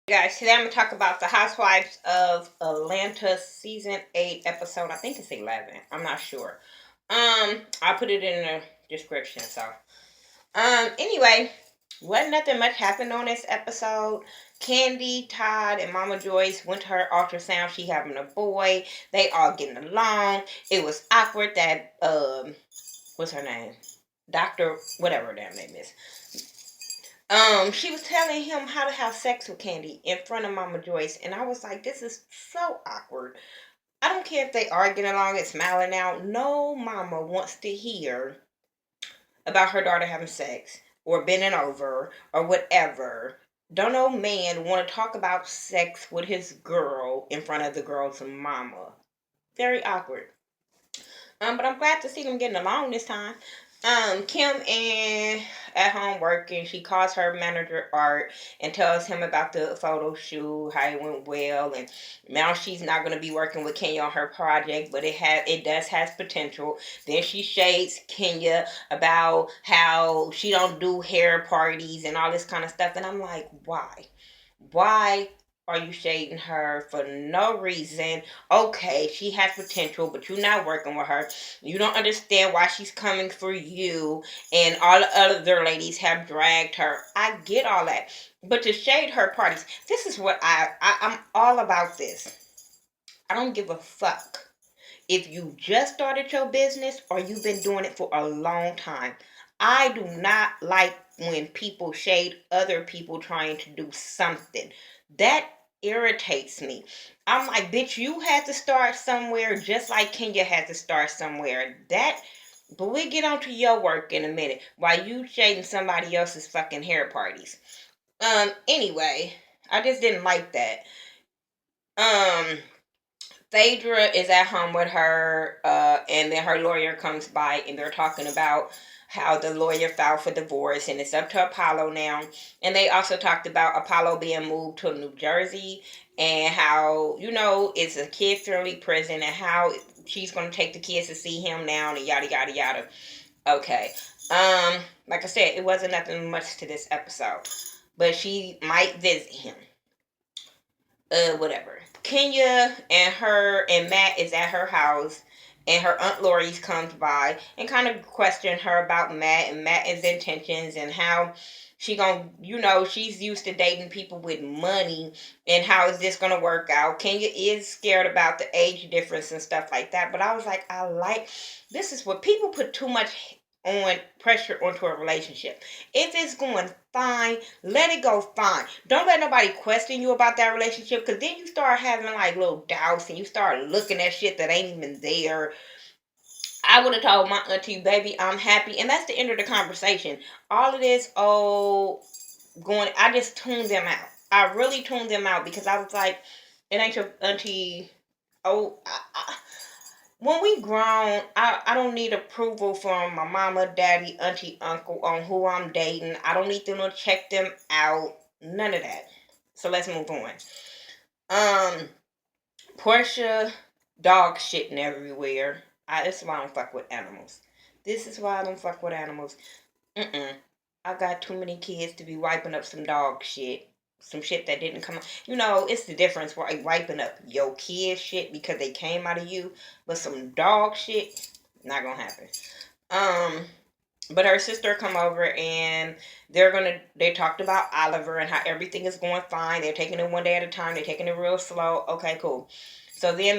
Guys, today I'm gonna talk about the Housewives of Atlanta season 8 episode. I think it's 11. I'm not sure. I'll put it in the description. Anyway, wasn't nothing much happened on this episode. Candy, Todd, and Mama Joyce went to her ultrasound. She having a boy. They all getting along. It was awkward that what's her name? Doctor, whatever her damn name is. She was telling him how to have sex with Candy in front of Mama Joyce, and I was like, this is so awkward. I don't care if they are getting along and smiling out. No mama wants to hear about her daughter having sex or bending over or whatever. Don't no man want to talk about sex with his girl in front of the girl's mama. Very awkward. But I'm glad to see them getting along this time. Kim and at home working, she calls her manager Art and tells him about the photo shoot, how it went well, and now she's not gonna be working with Kenya on her project, but it does has potential. Then she shades Kenya about how she don't do hair parties and all this kind of stuff, and I'm like, why? Why are you shading her for no reason? Okay, she has potential, but you're not working with her. You don't understand why she's coming for you, and all the other ladies have dragged her. I get all that, but to shade her parties, this is what I'm all about. This, I don't give a fuck if you just started your business or you've been doing it for a long time. I do not like when people shade other people trying to do something. That irritates me. I'm like, bitch, you had to start somewhere just like Kenya had to start somewhere. But we get on to your work in a minute while you shading somebody else's fucking hair parties. Anyway, I just didn't like that. Um, Phaedra is at home with her, and then her lawyer comes by, and they're talking about how the lawyer filed for divorce, and it's up to Apollo now. And they also talked about Apollo being moved to New Jersey, and how it's a kid-friendly prison, and how she's going to take the kids to see him now, and yada yada yada. Okay, like I said, it wasn't nothing much to this episode, but she might visit him. Whatever. Kenya and Matt is at her house, and her aunt Lori comes by and kind of question her about Matt and Matt's intentions, and how she's used to dating people with money, and how is this gonna work out. Kenya is scared about the age difference and stuff like that, but I was like, this is what people put too much on pressure onto a relationship. If it's going fine, let it go fine. Don't let nobody question you about that relationship, because then you start having like little doubts and you start looking at shit that ain't even there. I would have told my auntie, baby, I'm happy, and that's the end of the conversation. All of this, I just tuned them out. I really tuned them out, because I was like, it ain't your auntie. Oh, when we grown, I don't need approval from my mama, daddy, auntie, uncle on who I'm dating. I don't need them to check them out. None of that. So let's move on. Portia, dog shitting everywhere. This is why I don't fuck with animals. This is why I don't fuck with animals. I got too many kids to be wiping up some dog shit. Some shit that didn't come out. It's the difference, right? Wiping up your kid shit because they came out of you. But some dog shit, not gonna happen. Um, but her sister come over, and they talked about Oliver and how everything is going fine. They're taking it one day at a time. They're taking it real slow. Okay, cool. So then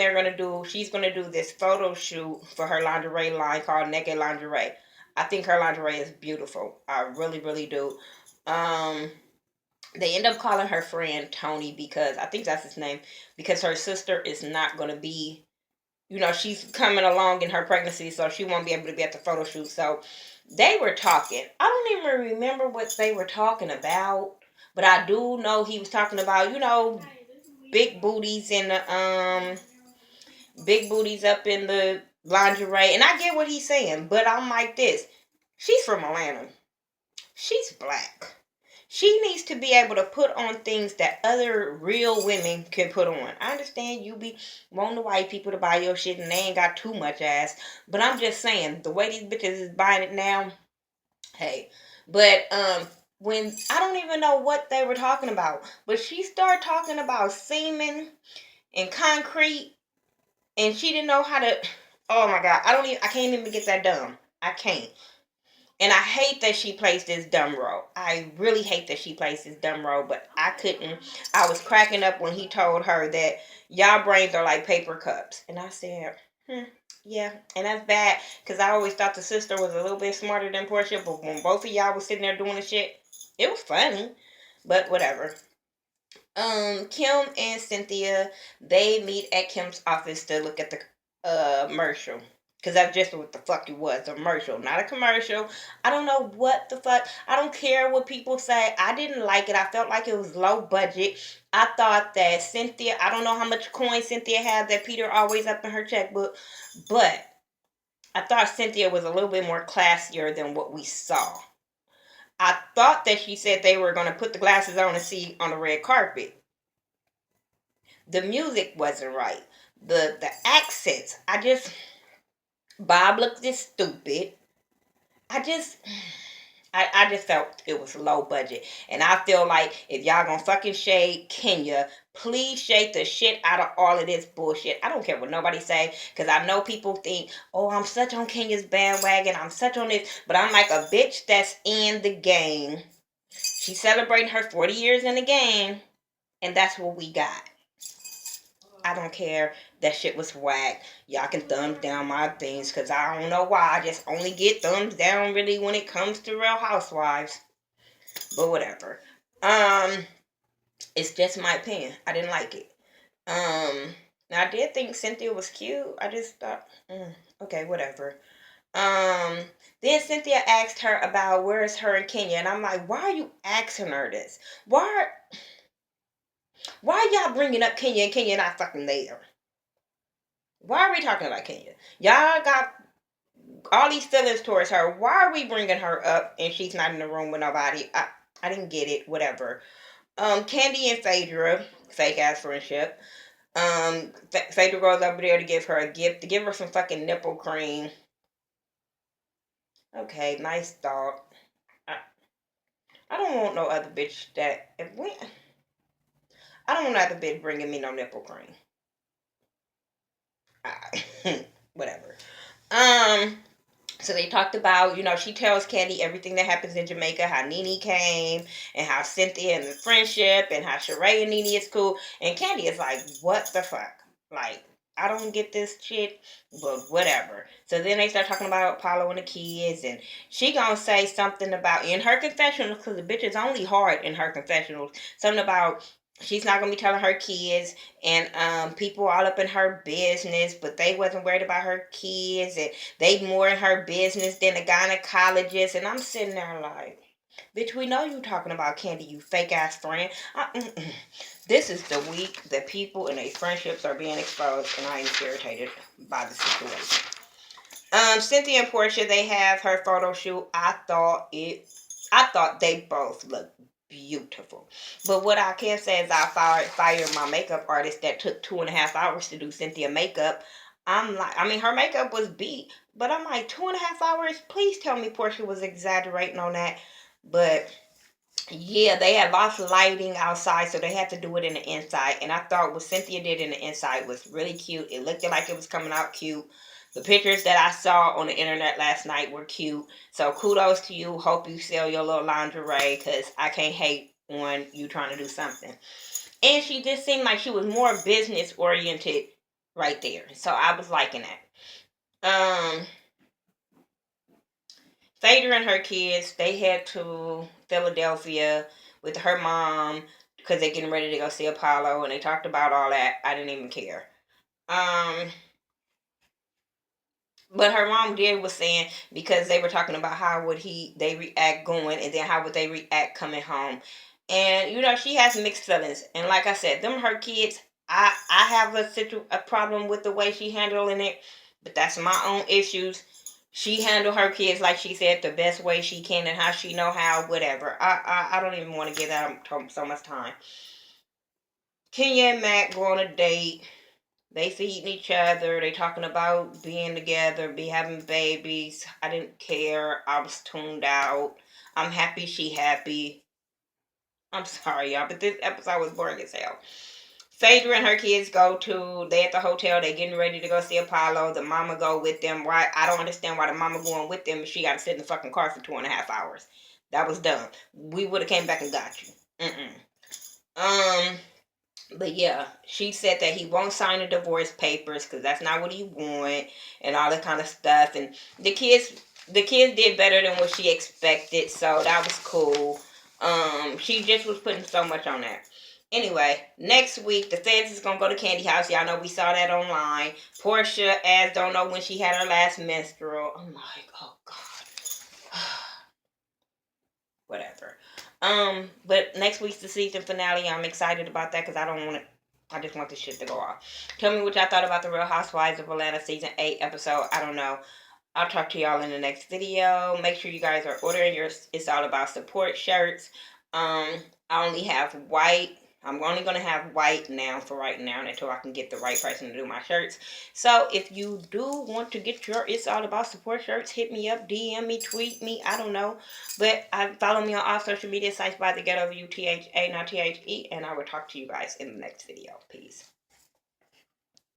she's gonna do this photo shoot for her lingerie line called Naked Lingerie. I think her lingerie is beautiful. I really, really do. Um, they end up calling her friend Tony, because I think that's his name, because her sister is not gonna be, she's coming along in her pregnancy, so she won't be able to be at the photo shoot. So they were talking. I don't even remember what they were talking about, but I do know he was talking about, big booties in the big booties up in the lingerie. And I get what he's saying, but I'm like this. She's from Atlanta. She's black. She needs to be able to put on things that other real women can put on. I understand you be wanting the white people to buy your shit and they ain't got too much ass. But I'm just saying, the way these bitches is buying it now, hey. But when I don't even know what they were talking about, but she started talking about semen and concrete, and she didn't know how to. Oh my god, I can't even get that dumb. I can't. And I hate that she plays this dumb role. I really hate that she plays this dumb role, but I couldn't. I was cracking up when he told her that y'all brains are like paper cups. And I said, yeah. And that's bad because I always thought the sister was a little bit smarter than Portia, but when both of y'all was sitting there doing the shit, it was funny. But whatever. Kim and Cynthia, they meet at Kim's office to look at the commercial. Cause that's just what the fuck it was, a commercial, not a commercial. I don't know what the fuck. I don't care what people say. I didn't like it. I felt like it was low budget. I thought that Cynthia, I don't know how much coin Cynthia had that Peter always up in her checkbook, but I thought Cynthia was a little bit more classier than what we saw. I thought that she said they were going to put the glasses on and see on the red carpet. The music wasn't right. The accents. Bob looked this stupid. I just I just felt it was low budget. And I feel like if y'all gonna fucking shade Kenya, please shade the shit out of all of this bullshit. I don't care what nobody say, because I know people think, oh, I'm such on Kenya's bandwagon, I'm such on this, but I'm like a bitch that's in the game. She's celebrating her 40 years in the game, and that's what we got. I don't care. That shit was whack. Y'all can thumb down my things because I don't know why. I just only get thumbs down really when it comes to Real Housewives. But whatever. Um, it's just my opinion. I didn't like it. Now I did think Cynthia was cute. I just thought, okay, whatever. Um, then Cynthia asked her about where's her in Kenya, and I'm like, why are you asking her this? Why y'all bringing up Kenya and Kenya not fucking there? Why are we talking about Kenya? Y'all got all these feelings towards her. Why are we bringing her up and she's not in the room with nobody? I didn't get it. Whatever. Candy and Phaedra, fake ass friendship. Phaedra goes over there to give her a gift, to give her some fucking nipple cream. Okay, nice thought. I, I don't want no other bitch that if we. I don't want no other bitch bringing me no nipple cream. Whatever. Um. So they talked about, she tells Candy everything that happens in Jamaica, how Nene came, and how Cynthia and the friendship, and how Sheree and Nene is cool. And Candy is like, what the fuck? Like, I don't get this shit, but whatever. So then they start talking about Apollo and the kids, and she gonna say something about, in her confessionals, because the bitch is only hard in her confessionals, something about she's not gonna be telling her kids and people all up in her business, but they wasn't worried about her kids, and they more in her business than a gynecologist. And I'm sitting there like, bitch, we know you talking about Candy, you fake ass friend. This is the week that people and their friendships are being exposed, and I am irritated by the situation. Cynthia and Portia, they have her photo shoot. I thought they both looked beautiful. But what I can say is I fired my makeup artist that took 2.5 hours to do Cynthia makeup. I'm like, I mean, her makeup was beat, but I'm like, 2.5 hours? Please tell me Portia was exaggerating on that. But yeah, they had lots of lighting outside, so they had to do it in the inside. And I thought what Cynthia did in the inside was really cute. It looked like it was coming out cute. The pictures that I saw on the internet last night were cute. So kudos to you. Hope you sell your little lingerie, because I can't hate on you trying to do something. And she just seemed like she was more business oriented right there. So I was liking that. Phaedra and her kids, they head to Philadelphia with her mom because they're getting ready to go see Apollo, and they talked about all that. I didn't even care. Um, but her mom did was saying, because they were talking about how would they react going, and then how would they react coming home. And she has mixed feelings. And like I said, them her kids, I have a problem with the way she handling it, but that's my own issues. She handled her kids, like she said, the best way she can, and how she know how, whatever. I don't even want to give that so much time. Kenya and Matt go on a date. They feeding each other. They talking about being together, having babies. I didn't care. I was tuned out. I'm happy she happy. I'm sorry, y'all, but this episode was boring as hell. Phaedra and her kids they at the hotel, they getting ready to go see Apollo. The mama go with them. Why? I don't understand why the mama going with them if she got to sit in the fucking car for 2.5 hours. That was dumb. We would have came back and got you. Um, but yeah, she said that he won't sign the divorce papers because that's not what he want and all that kind of stuff. And the kids did better than what she expected, so that was cool. She just was putting so much on that. Anyway, next week the feds is gonna go to Candy House. Y'all know we saw that online. Portia as don't know when she had her last menstrual. I'm like, oh god. Whatever. But next week's the season finale. I'm excited about that because I just want this shit to go off. Tell me what y'all thought about the Real Housewives of Atlanta season 8 episode. I don't know. I'll talk to y'all in the next video. Make sure you guys are ordering your It's All About Support shirts. I only have white. I'm only going to have white now for right now until I can get the right person to do my shirts. So if you do want to get your It's All About Support shirts, hit me up, DM me, tweet me. I don't know. But follow me on all social media sites by The Ghetto View, THA, not THE. And I will talk to you guys in the next video. Peace.